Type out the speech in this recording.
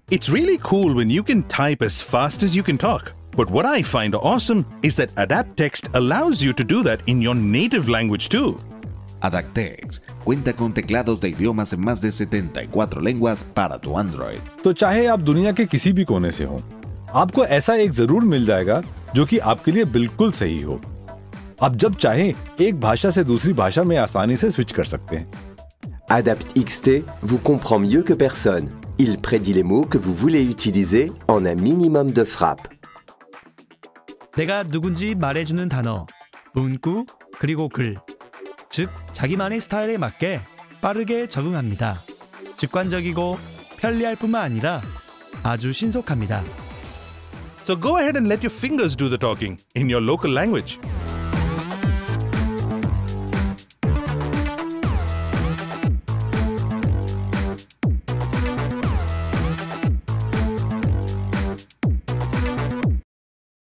It's really cool when you can type as fast as you can talk. But what I find awesome is that Adaptxt allows you to do that in your native language too. Adaptxt cuenta con teclados de idiomas en más de 74 lenguas para tu Android. तो चाहे आप दुनिया के किसी भी कोने से हो, आपको ऐसा एक जरूर मिल जाएगा जो कि आपके लिए बिल्कुल सही हो। आप जब चाहें एक भाषा से दूसरी भाषा में आसानी से स्विच कर सकते हैं। Adaptxt vous comprend mieux que personne. Il prédit les mots que vous voulez utiliser en un minimum de frappes. 내가 누군지 말해주는 단어, 문구, 그리고 글. 즉, 자기만의 스타일에 맞게 빠르게 적응합니다. 직관적이고 편리할 뿐만 아니라 아주 신속합니다. So go ahead and let your fingers do the talking in your local language.